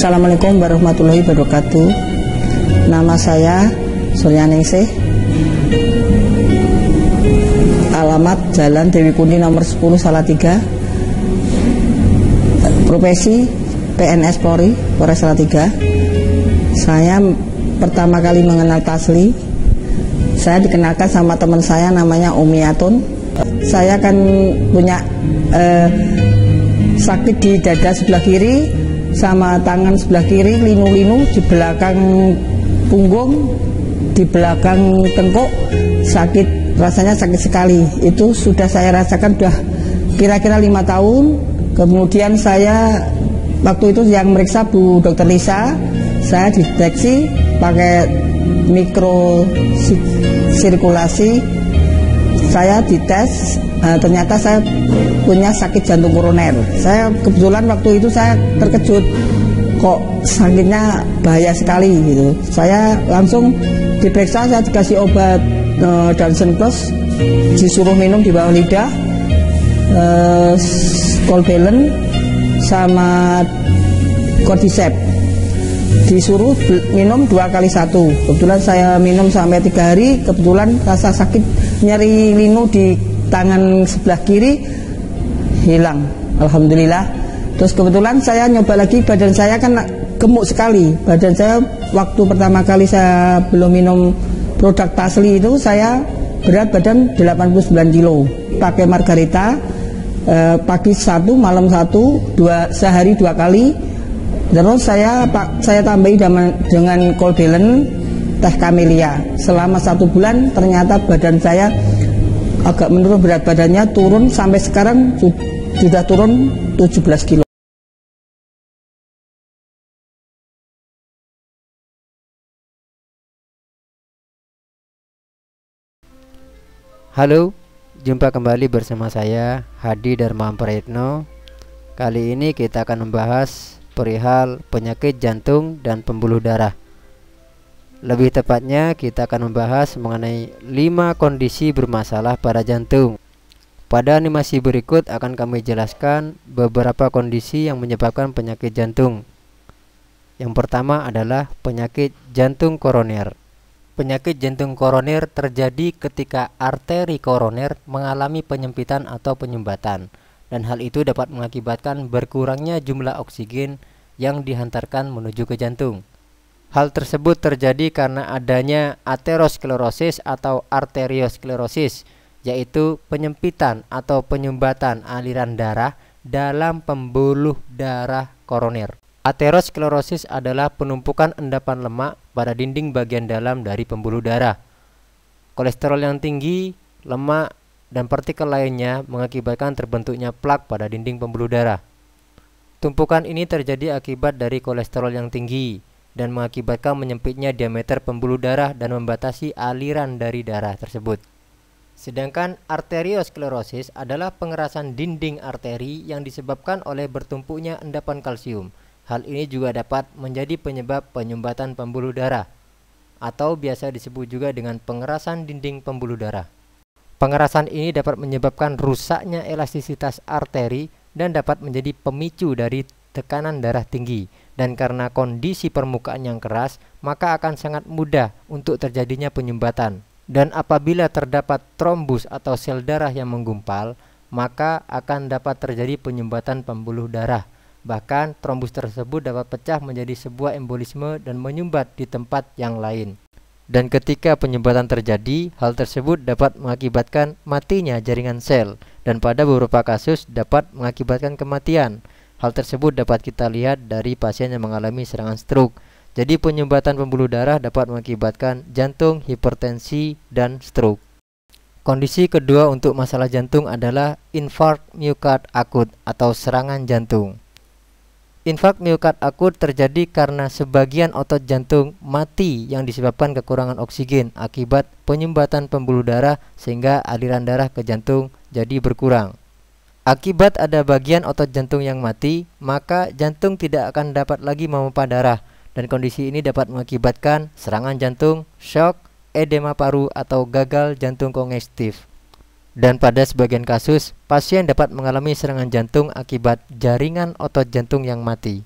Assalamualaikum warahmatullahi wabarakatuh. Nama saya Suryaningsih. Alamat Jalan Dewi Kundi nomor 10 Salatiga. Profesi PNS Polri, Polres Salatiga. Saya pertama kali mengenal Tasli. Saya dikenalkan sama teman saya namanya Umi Atun. Saya kan punya sakit di dada sebelah kiri sama tangan sebelah kiri, linu-linu di belakang punggung, di belakang tengkuk, sakit, rasanya sakit sekali. Itu sudah saya rasakan sudah kira-kira 5 tahun. Kemudian saya waktu itu yang meriksa Bu Dr. Lisa, saya dideteksi pakai mikrosirkulasi. Saya dites, ternyata saya punya sakit jantung koroner. Saya kebetulan waktu itu saya terkejut, kok sakitnya bahaya sekali gitu. Saya langsung diperiksa, saya dikasih obat Dansen Plus, disuruh minum di bawah lidah, Colbelen sama Cordyceps. Disuruh minum 2 kali 1. Kebetulan saya minum sampai 3 hari. Kebetulan rasa sakit nyeri linu di tangan sebelah kiri hilang, alhamdulillah. Terus kebetulan saya nyoba lagi, badan saya kan gemuk sekali. Badan saya waktu pertama kali saya belum minum produk Tasli itu, saya berat badan 89 kilo. Pakai Margarita, pagi 1, malam 1, sehari 2 kali. Terus saya tambahi dengan Colbelen, teh Camellia. Selama 1 bulan ternyata badan saya agak menurun, berat badannya turun sampai sekarang sudah turun 17 kilo. Halo, jumpa kembali bersama saya Hadi Dharma Prayitno. Kali ini kita akan membahas perihal penyakit jantung dan pembuluh darah. Lebih tepatnya kita akan membahas mengenai 5 kondisi bermasalah pada jantung. Pada animasi berikut akan kami jelaskan beberapa kondisi yang menyebabkan penyakit jantung. Yang pertama adalah penyakit jantung koroner. Penyakit jantung koroner terjadi ketika arteri koroner mengalami penyempitan atau penyumbatan, dan hal itu dapat mengakibatkan berkurangnya jumlah oksigen yang dihantarkan menuju ke jantung. Hal tersebut terjadi karena adanya aterosklerosis atau arteriosklerosis, yaitu penyempitan atau penyumbatan aliran darah dalam pembuluh darah koroner. Aterosklerosis adalah penumpukan endapan lemak pada dinding bagian dalam dari pembuluh darah. Kolesterol yang tinggi, lemak, dan partikel lainnya mengakibatkan terbentuknya plak pada dinding pembuluh darah. Tumpukan ini terjadi akibat dari kolesterol yang tinggi dan mengakibatkan menyempitnya diameter pembuluh darah dan membatasi aliran dari darah tersebut. Sedangkan arteriosklerosis adalah pengerasan dinding arteri yang disebabkan oleh bertumpuknya endapan kalsium. Hal ini juga dapat menjadi penyebab penyumbatan pembuluh darah, atau biasa disebut juga dengan pengerasan dinding pembuluh darah. Pengerasan ini dapat menyebabkan rusaknya elastisitas arteri dan dapat menjadi pemicu dari tekanan darah tinggi. Dan karena kondisi permukaan yang keras, maka akan sangat mudah untuk terjadinya penyumbatan. Dan apabila terdapat trombus atau sel darah yang menggumpal, maka akan dapat terjadi penyumbatan pembuluh darah. Bahkan trombus tersebut dapat pecah menjadi sebuah embolisme dan menyumbat di tempat yang lain. Dan ketika penyumbatan terjadi, hal tersebut dapat mengakibatkan matinya jaringan sel, dan pada beberapa kasus dapat mengakibatkan kematian. Hal tersebut dapat kita lihat dari pasien yang mengalami serangan stroke. Jadi penyumbatan pembuluh darah dapat mengakibatkan jantung, hipertensi, dan stroke. Kondisi kedua untuk masalah jantung adalah infark miokard akut atau serangan jantung. Infark miokard akut terjadi karena sebagian otot jantung mati yang disebabkan kekurangan oksigen akibat penyumbatan pembuluh darah, sehingga aliran darah ke jantung jadi berkurang. Akibat ada bagian otot jantung yang mati, maka jantung tidak akan dapat lagi memompa darah, dan kondisi ini dapat mengakibatkan serangan jantung, shock, edema paru, atau gagal jantung kongestif. Dan pada sebagian kasus, pasien dapat mengalami serangan jantung akibat jaringan otot jantung yang mati.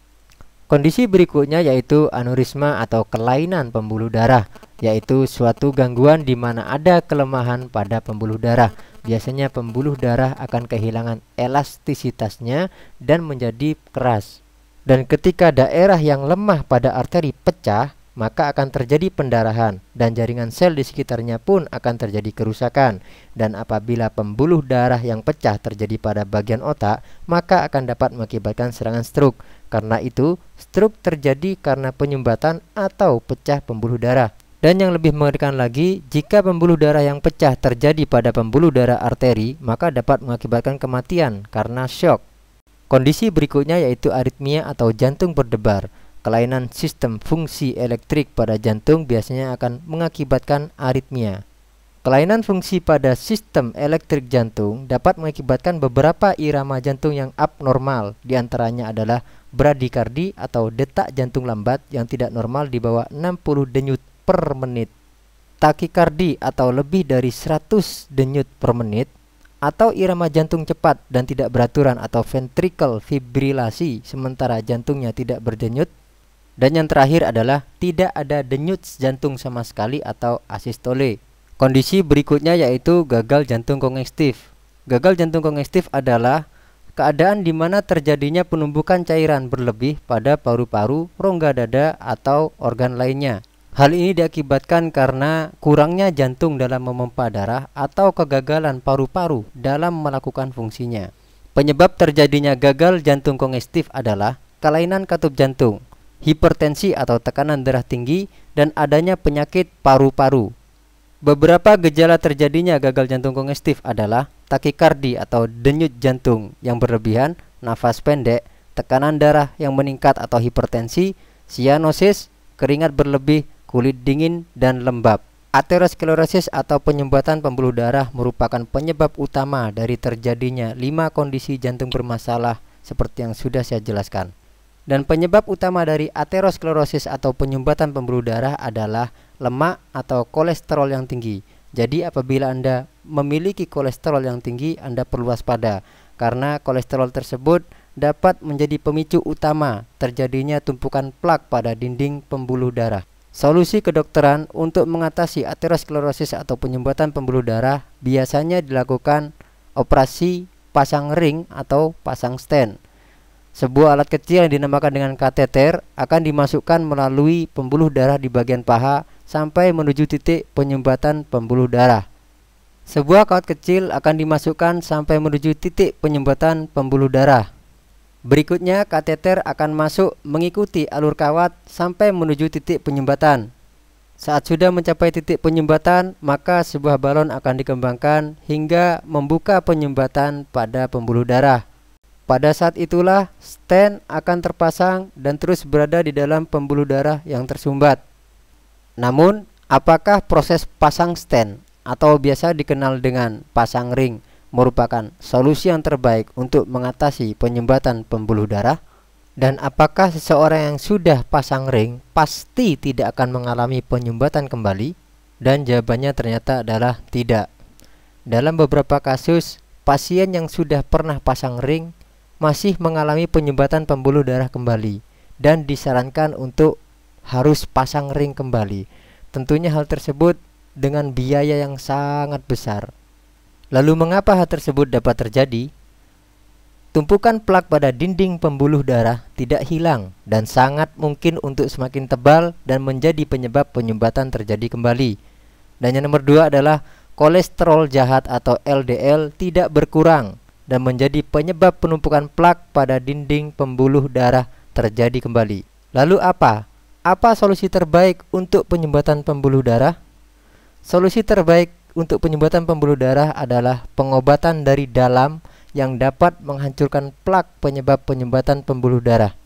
Kondisi berikutnya yaitu aneurisma atau kelainan pembuluh darah, yaitu suatu gangguan di mana ada kelemahan pada pembuluh darah. Biasanya pembuluh darah akan kehilangan elastisitasnya dan menjadi keras. Dan ketika daerah yang lemah pada arteri pecah, maka akan terjadi pendarahan dan jaringan sel di sekitarnya pun akan terjadi kerusakan. Dan apabila pembuluh darah yang pecah terjadi pada bagian otak, maka akan dapat mengakibatkan serangan stroke. Karena itu, stroke terjadi karena penyumbatan atau pecah pembuluh darah. Dan yang lebih mengerikan lagi, jika pembuluh darah yang pecah terjadi pada pembuluh darah arteri, maka dapat mengakibatkan kematian karena shock. Kondisi berikutnya yaitu aritmia atau jantung berdebar. Kelainan sistem fungsi elektrik pada jantung biasanya akan mengakibatkan aritmia. Kelainan fungsi pada sistem elektrik jantung dapat mengakibatkan beberapa irama jantung yang abnormal. Di antaranya adalah bradikardi atau detak jantung lambat yang tidak normal di bawah 60 denyut per menit, takikardi atau lebih dari 100 denyut per menit, atau irama jantung cepat dan tidak beraturan atau ventricle fibrilasi sementara jantungnya tidak berdenyut. Dan yang terakhir adalah tidak ada denyut jantung sama sekali atau asistole. Kondisi berikutnya yaitu gagal jantung kongestif. Gagal jantung kongestif adalah keadaan di mana terjadinya penumbukan cairan berlebih pada paru-paru, rongga dada, atau organ lainnya. Hal ini diakibatkan karena kurangnya jantung dalam memompa darah atau kegagalan paru-paru dalam melakukan fungsinya. Penyebab terjadinya gagal jantung kongestif adalah kelainan katup jantung, hipertensi atau tekanan darah tinggi, dan adanya penyakit paru-paru. Beberapa gejala terjadinya gagal jantung kongestif adalah takikardi atau denyut jantung yang berlebihan, nafas pendek, tekanan darah yang meningkat atau hipertensi, sianosis, keringat berlebih, kulit dingin, dan lembab. Aterosklerosis atau penyumbatan pembuluh darah merupakan penyebab utama dari terjadinya 5 kondisi jantung bermasalah seperti yang sudah saya jelaskan. Dan penyebab utama dari aterosklerosis atau penyumbatan pembuluh darah adalah lemak atau kolesterol yang tinggi. Jadi apabila Anda memiliki kolesterol yang tinggi, Anda perlu waspada karena kolesterol tersebut dapat menjadi pemicu utama terjadinya tumpukan plak pada dinding pembuluh darah. Solusi kedokteran untuk mengatasi aterosklerosis atau penyumbatan pembuluh darah biasanya dilakukan operasi pasang ring atau pasang stent. Sebuah alat kecil yang dinamakan dengan kateter akan dimasukkan melalui pembuluh darah di bagian paha sampai menuju titik penyumbatan pembuluh darah. Sebuah kawat kecil akan dimasukkan sampai menuju titik penyumbatan pembuluh darah. Berikutnya kateter akan masuk mengikuti alur kawat sampai menuju titik penyumbatan. Saat sudah mencapai titik penyumbatan, maka sebuah balon akan dikembangkan hingga membuka penyumbatan pada pembuluh darah. Pada saat itulah stent akan terpasang dan terus berada di dalam pembuluh darah yang tersumbat. Namun, apakah proses pasang stent atau biasa dikenal dengan pasang ring merupakan solusi yang terbaik untuk mengatasi penyumbatan pembuluh darah? Dan apakah seseorang yang sudah pasang ring pasti tidak akan mengalami penyumbatan kembali? Dan jawabannya ternyata adalah tidak. Dalam beberapa kasus, pasien yang sudah pernah pasang ring masih mengalami penyumbatan pembuluh darah kembali dan disarankan untuk harus pasang ring kembali. Tentunya hal tersebut dengan biaya yang sangat besar. Lalu mengapa hal tersebut dapat terjadi? Tumpukan plak pada dinding pembuluh darah tidak hilang dan sangat mungkin untuk semakin tebal dan menjadi penyebab penyumbatan terjadi kembali. Dan yang nomor 2 adalah kolesterol jahat atau LDL tidak berkurang dan menjadi penyebab penumpukan plak pada dinding pembuluh darah terjadi kembali. Lalu apa? Apa solusi terbaik untuk penyumbatan pembuluh darah? Solusi terbaik untuk penyumbatan pembuluh darah adalah pengobatan dari dalam yang dapat menghancurkan plak penyebab penyumbatan pembuluh darah.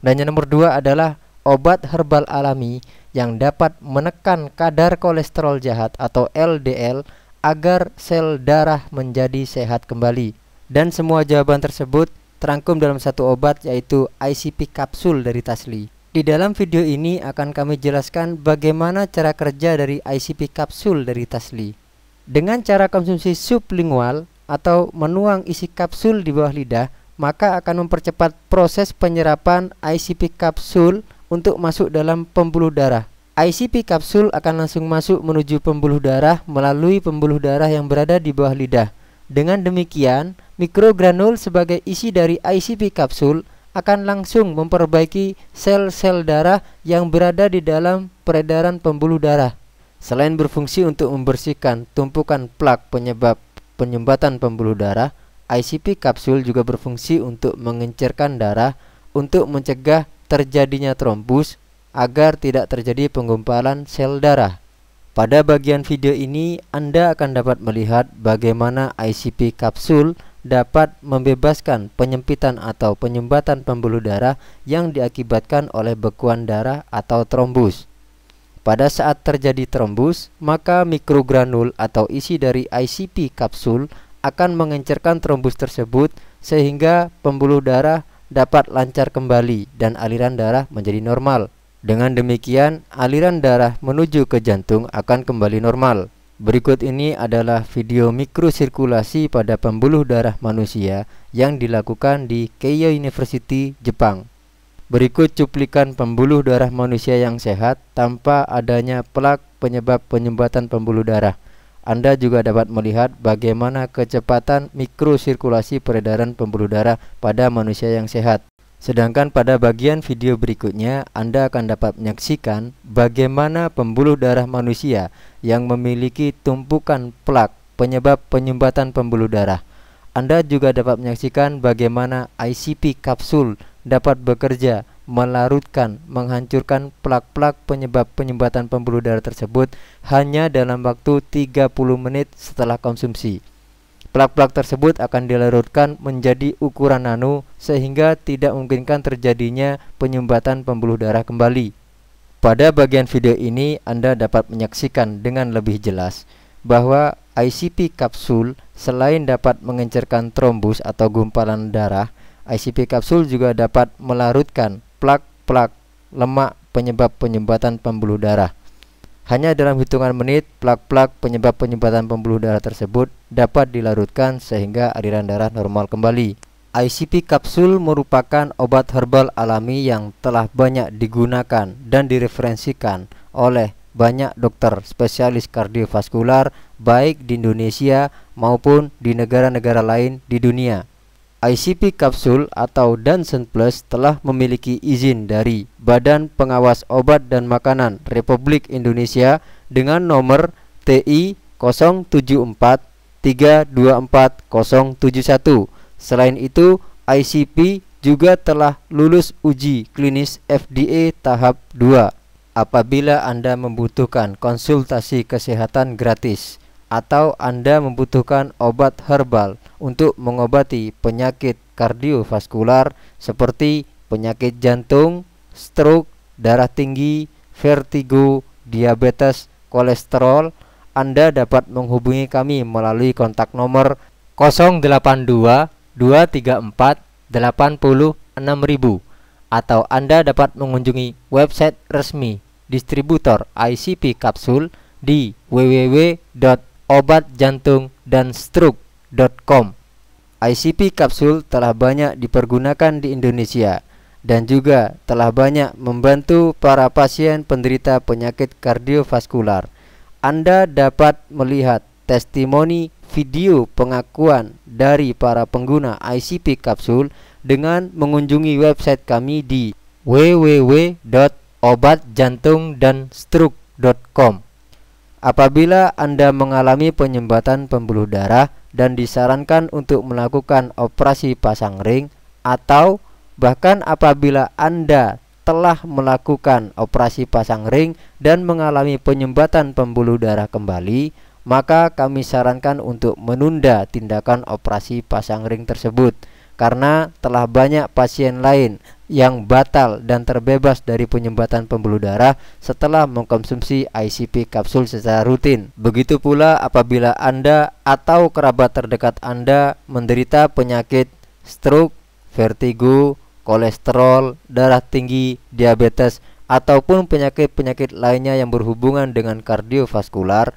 Dan yang nomor 2 adalah obat herbal alami yang dapat menekan kadar kolesterol jahat atau LDL agar sel darah menjadi sehat kembali. Dan semua jawaban tersebut terangkum dalam satu obat, yaitu ICP kapsul dari Tasli. Di dalam video ini akan kami jelaskan bagaimana cara kerja dari ICP kapsul dari Tasli. Dengan cara konsumsi sublingual atau menuang isi kapsul di bawah lidah, maka akan mempercepat proses penyerapan ICP kapsul untuk masuk dalam pembuluh darah. ICP kapsul akan langsung masuk menuju pembuluh darah melalui pembuluh darah yang berada di bawah lidah. Dengan demikian, mikrogranul sebagai isi dari ICP kapsul akan langsung memperbaiki sel-sel darah yang berada di dalam peredaran pembuluh darah. Selain berfungsi untuk membersihkan tumpukan plak penyebab penyumbatan pembuluh darah, ICP kapsul juga berfungsi untuk mengencerkan darah untuk mencegah terjadinya trombus agar tidak terjadi penggumpalan sel darah. Pada bagian video ini Anda akan dapat melihat bagaimana ICP kapsul dapat membebaskan penyempitan atau penyumbatan pembuluh darah yang diakibatkan oleh bekuan darah atau trombus. Pada saat terjadi trombus, maka mikrogranul atau isi dari ICP kapsul akan mengencerkan trombus tersebut sehingga pembuluh darah dapat lancar kembali dan aliran darah menjadi normal. Dengan demikian, aliran darah menuju ke jantung akan kembali normal. Berikut ini adalah video mikrosirkulasi pada pembuluh darah manusia yang dilakukan di Keio University, Jepang. Berikut cuplikan pembuluh darah manusia yang sehat tanpa adanya plak penyebab penyumbatan pembuluh darah. Anda juga dapat melihat bagaimana kecepatan mikrosirkulasi peredaran pembuluh darah pada manusia yang sehat. Sedangkan pada bagian video berikutnya Anda akan dapat menyaksikan bagaimana pembuluh darah manusia yang memiliki tumpukan plak penyebab penyumbatan pembuluh darah. Anda juga dapat menyaksikan bagaimana ICP kapsul dapat bekerja melarutkan, menghancurkan plak-plak penyebab penyumbatan pembuluh darah tersebut hanya dalam waktu 30 menit setelah konsumsi. Plak-plak tersebut akan dilarutkan menjadi ukuran nano sehingga tidak memungkinkan terjadinya penyumbatan pembuluh darah kembali. Pada bagian video ini Anda dapat menyaksikan dengan lebih jelas bahwa ICP kapsul selain dapat mengencerkan trombus atau gumpalan darah, ICP kapsul juga dapat melarutkan plak-plak lemak penyebab penyumbatan pembuluh darah. Hanya dalam hitungan menit, plak-plak penyebab penyumbatan pembuluh darah tersebut dapat dilarutkan sehingga aliran darah normal kembali. ICP kapsul merupakan obat herbal alami yang telah banyak digunakan dan direferensikan oleh banyak dokter spesialis kardiovaskular baik di Indonesia maupun di negara-negara lain di dunia. ICP kapsul atau Dansen Plus telah memiliki izin dari Badan Pengawas Obat dan Makanan Republik Indonesia dengan nomor TI 074324071. Selain itu, ICP juga telah lulus uji klinis FDA tahap 2. Apabila Anda membutuhkan konsultasi kesehatan gratis atau Anda membutuhkan obat herbal untuk mengobati penyakit kardiovaskular seperti penyakit jantung, stroke, darah tinggi, vertigo, diabetes, kolesterol, Anda dapat menghubungi kami melalui kontak nomor 082 234 80 6000 atau Anda dapat mengunjungi website resmi distributor ICP kapsul di www.obatjantungdanstroke.com. ICP kapsul telah banyak dipergunakan di Indonesia dan juga telah banyak membantu para pasien penderita penyakit kardiovaskular. Anda dapat melihat testimoni video pengakuan dari para pengguna ICP kapsul dengan mengunjungi website kami di www.obatjantungdanstroke.com. Apabila Anda mengalami penyumbatan pembuluh darah dan disarankan untuk melakukan operasi pasang ring, atau bahkan apabila Anda telah melakukan operasi pasang ring dan mengalami penyumbatan pembuluh darah kembali, maka kami sarankan untuk menunda tindakan operasi pasang ring tersebut karena telah banyak pasien lain yang batal dan terbebas dari penyumbatan pembuluh darah setelah mengkonsumsi ICP kapsul secara rutin. Begitu pula apabila Anda atau kerabat terdekat Anda menderita penyakit stroke, vertigo, kolesterol, darah tinggi, diabetes, ataupun penyakit-penyakit lainnya yang berhubungan dengan kardiovaskular,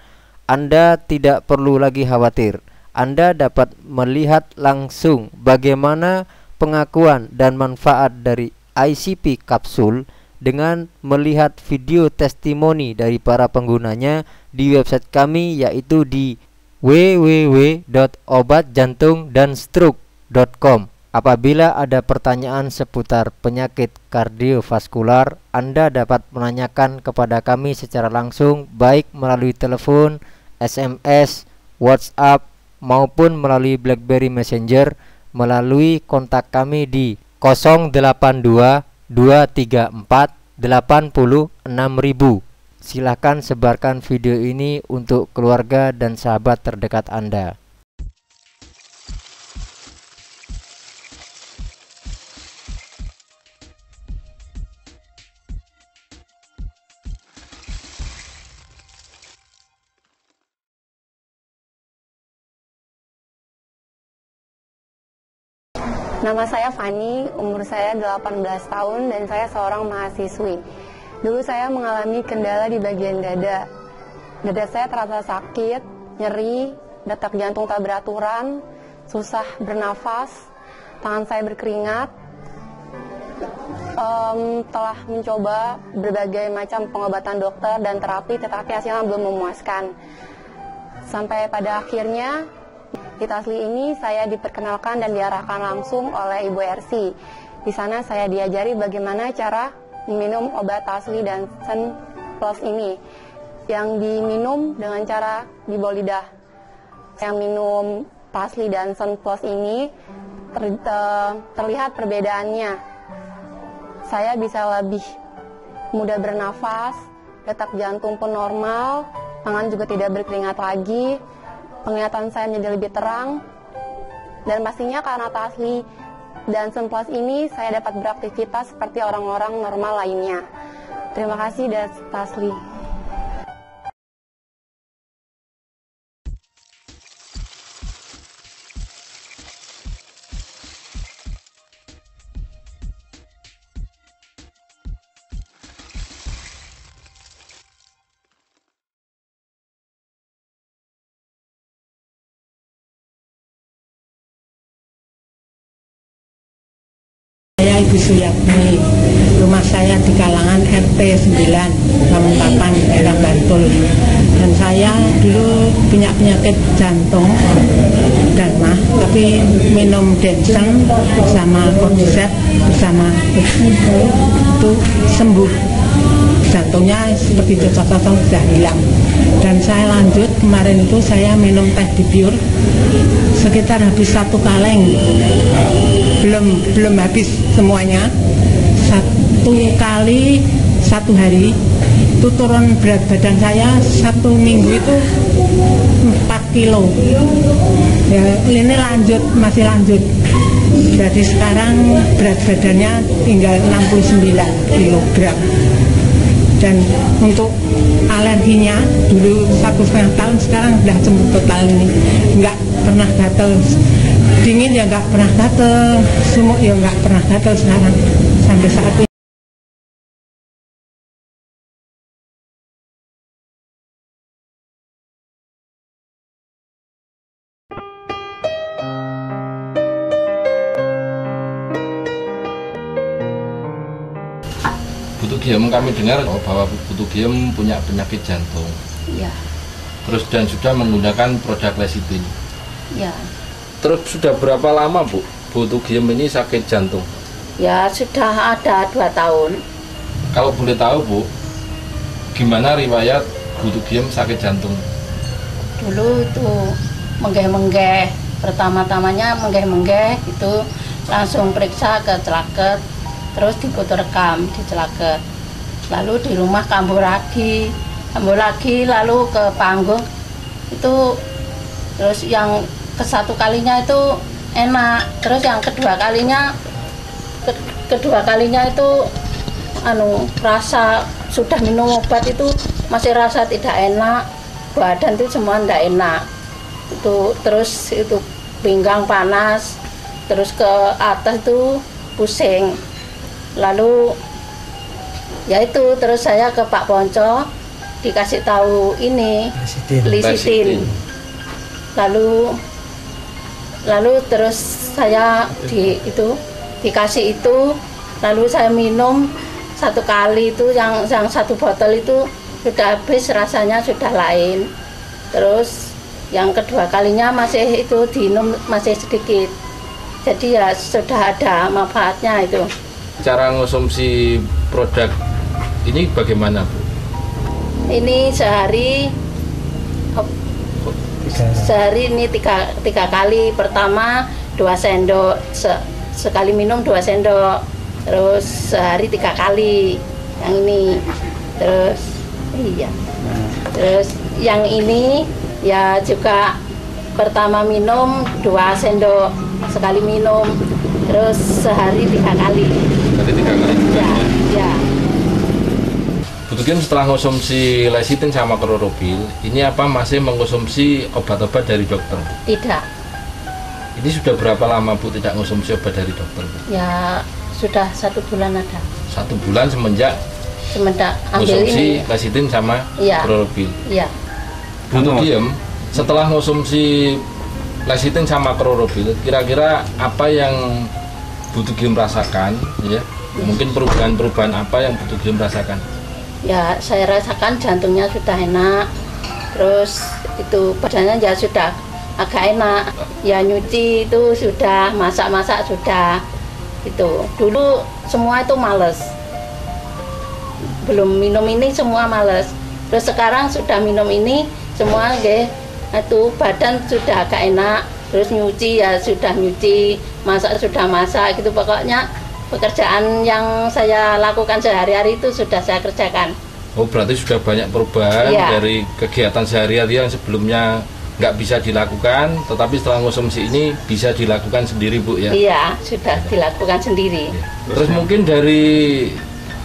Anda tidak perlu lagi khawatir. Anda dapat melihat langsung bagaimana pengakuan dan manfaat dari ICP kapsul dengan melihat video testimoni dari para penggunanya di website kami, yaitu di www.obatjantungdanstroke.com. Apabila ada pertanyaan seputar penyakit kardiovaskular, Anda dapat menanyakan kepada kami secara langsung, baik melalui telepon, SMS, WhatsApp, maupun melalui BlackBerry Messenger melalui kontak kami di 082 234 80 6000. Silahkan sebarkan video ini untuk keluarga dan sahabat terdekat Anda. Nama saya Fani, umur saya 18 tahun dan saya seorang mahasiswi. Dulu saya mengalami kendala di bagian dada. Dada saya terasa sakit, nyeri, detak jantung tak beraturan, susah bernafas, tangan saya berkeringat. Telah mencoba berbagai macam pengobatan dokter dan terapi, tetapi hasilnya belum memuaskan. Sampai pada akhirnya di Tasli ini saya diperkenalkan dan diarahkan langsung oleh Ibu Ersi. Di sana saya diajari bagaimana cara minum obat Tasli dan Sen Plus ini, yang diminum dengan cara di bawah lidah. Yang minum Tasli dan Sen Plus ini terlihat perbedaannya. Saya bisa lebih mudah bernafas, detak jantung pun normal, tangan juga tidak berkeringat lagi. Penglihatan saya menjadi lebih terang, dan pastinya karena Tasli dan Sen Plus ini saya dapat beraktivitas seperti orang-orang normal lainnya. Terima kasih dari Tasli. Saya Ibu Suyatmi, rumah saya di Kalangan RT 9, Kamuntapan, daerah Bantul. Dan saya dulu punya penyakit jantung dan mah, tapi minum Densen bersama Cordyceps bersama itu sembuh. Jantungnya seperti cocok-cocok sudah hilang. Dan saya lanjut kemarin itu saya minum teh Dipiur sekitar habis 1 kaleng. Belum habis semuanya. 1 kali 1 hari itu turun berat badan saya 1 minggu itu 4 kilo. Ya, ini masih lanjut. Jadi sekarang berat badannya tinggal 69 kilogram. Dan untuk alerginya dulu 1,5 tahun, sekarang sudah sembuh total ini. Nggak pernah gatel, dingin ya nggak pernah gatel, sumuk ya nggak pernah gatel sekarang sampai saat ini. Putu Giem, kami dengar bahwa Putu Giem punya penyakit jantung. Ya. Terus dan sudah menggunakan produk lecitin. Ya. Terus sudah berapa lama Bu Putu Giem ini sakit jantung? Ya sudah ada 2 tahun. Kalau boleh tahu Bu, gimana riwayat Putu Giem sakit jantung? Dulu itu menggeh-menggeh, pertama-tamanya menggeh-menggeh itu langsung periksa ke Celaket, terus difoto rekam di Celaket, lalu di rumah kambuh lagi, lalu ke Panggung itu, terus yang ke-1 kalinya itu enak, terus yang kedua kalinya itu rasa sudah minum obat itu masih rasa tidak enak, badan itu semua tidak enak itu, terus itu pinggang panas, terus ke atas itu pusing. Lalu ya itu, terus saya ke Pak Ponco dikasih tahu ini lecitin. Lalu lalu terus saya dikasih itu, lalu saya minum 1 kali itu, yang 1 botol itu sudah habis, rasanya sudah lain. Terus yang kedua kalinya masih itu diminum masih sedikit, jadi ya sudah ada manfaatnya itu. Cara konsumsi produk ini bagaimana, Bu? Ini sehari ini tiga kali. Pertama 2 sendok, sekali minum 2 sendok, terus sehari 3 kali yang ini. Terus yang ini ya juga pertama minum 2 sendok sekali minum, terus sehari 3 kali. Berarti 3 kali juga ya. Bu Tugiem setelah konsumsi lecithin sama klorobil, ini apa masih mengkonsumsi obat-obat dari dokter? Tidak. Ini sudah berapa lama Bu tidak konsumsi obat dari dokter, Bu? Ya sudah 1 bulan ada. 1 bulan semenjak ambil konsumsi ini lecithin sama klorobil. Iya. Bu Tugiem setelah konsumsi lecithin sama klorobil, kira-kira apa yang Bu Tugiem rasakan, ya? Mungkin perubahan-perubahan apa yang Bu Tugiem rasakan? Ya, saya rasakan jantungnya sudah enak, terus itu badannya ya sudah agak enak. Ya nyuci itu sudah, masak-masak sudah. Itu dulu semua itu males, belum minum ini semua males. Terus sekarang sudah minum ini semua, itu badan sudah agak enak. Terus nyuci ya sudah nyuci, masak sudah masak gitu. Pokoknya pekerjaan yang saya lakukan sehari-hari itu sudah saya kerjakan. Oh, berarti sudah banyak perubahan dari kegiatan sehari-hari yang sebelumnya nggak bisa dilakukan, tetapi setelah konsumsi ini bisa dilakukan sendiri, Bu, ya? Iya, sudah dilakukan sendiri. Terus mungkin dari,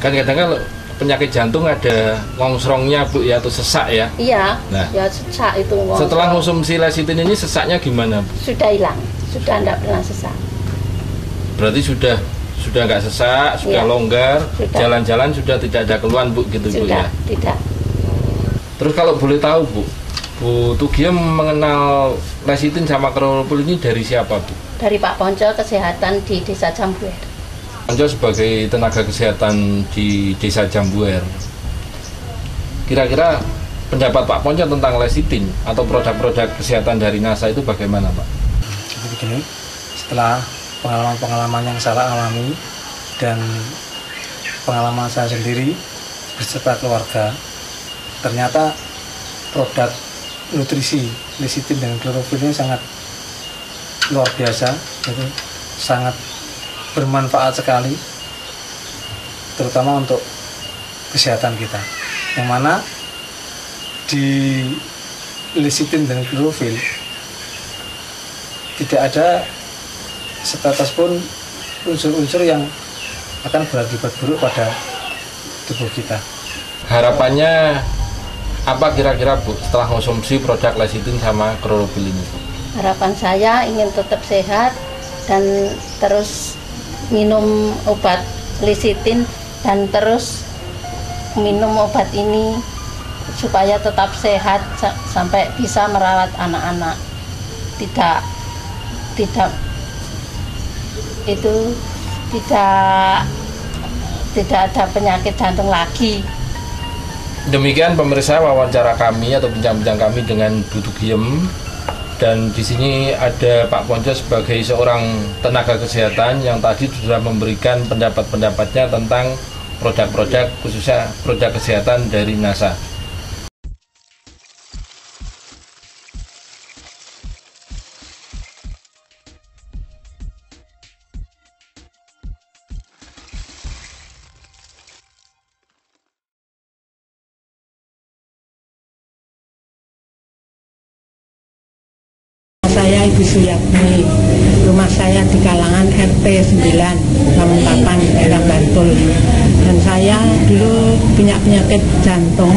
kan kadang kalau penyakit jantung ada ngongsrongnya, Bu, ya, atau sesak ya? Iya, nah, ya sesak itu ngongsrong. Setelah konsumsi lecithin ini sesaknya gimana, Bu? Sudah hilang, sudah tidak pernah sesak. Berarti sudah nggak sesak, sudah longgar, jalan-jalan sudah tidak ada keluhan, Bu, gitu, Bu, ya? Tidak. Terus kalau boleh tahu, Bu Tugiem mengenal lecithin sama klorobil ini dari siapa, Bu? Dari Pak Ponco Kesehatan di Desa Jambuer. Ponco sebagai tenaga kesehatan di Desa Jambuer, kira-kira pendapat Pak Ponco tentang lecithin atau produk-produk kesehatan dari NASA itu bagaimana, Pak? Jadi begini, setelah pengalaman-pengalaman yang saya alami dan pengalaman saya sendiri beserta keluarga, ternyata produk nutrisi lecithin dan klorobil ini sangat luar biasa, jadi sangat bermanfaat sekali, terutama untuk kesehatan kita. Yang mana di lecithin dan klorobil tidak ada setetes pun unsur-unsur yang akan berakibat buruk pada tubuh kita. Harapannya apa kira-kira, Bu, setelah konsumsi produk lecithin sama klorobil ini? Harapan saya ingin tetap sehat dan terus minum obat lecithin dan terus minum obat ini supaya tetap sehat sampai bisa merawat anak-anak. Tidak ada penyakit jantung lagi. Demikian pemirsa wawancara kami atau bincang-bincang kami dengan Bu Tugiem, dan di sini ada Pak Ponco sebagai seorang tenaga kesehatan yang tadi sudah memberikan pendapat-pendapatnya tentang produk-produk, khususnya produk kesehatan dari NASA. Saya Ibu Suyatmi, rumah saya di Kalangan RT 9, Kamuntapan, daerah Bantul. Dan saya dulu punya penyakit jantung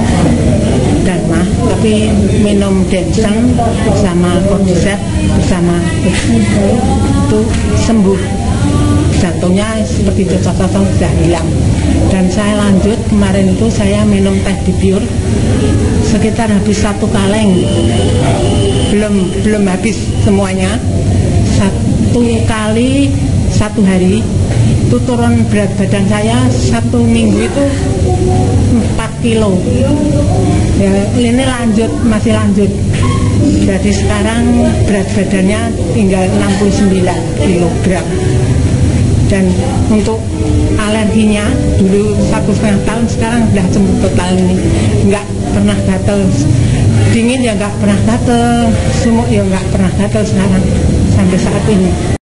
dan mah, tapi minum Denseng sama Cordyceps bersama itu sembuh. Jantungnya seperti cocok-cocok sudah hilang. Dan saya lanjut kemarin itu saya minum teh Dipiur sekitar habis 1 kaleng. Belum habis semuanya, satu kali satu hari itu turun berat badan saya 1 minggu itu 4 kilo ya, ini masih lanjut. Jadi sekarang berat badannya tinggal 69 kilogram. Dan untuk alerginya dulu 1,5 tahun, sekarang sudah sembuh total ini. Nggak pernah gatel, dingin ya nggak pernah gatel, sumuk ya nggak pernah gatel sekarang sampai saat ini.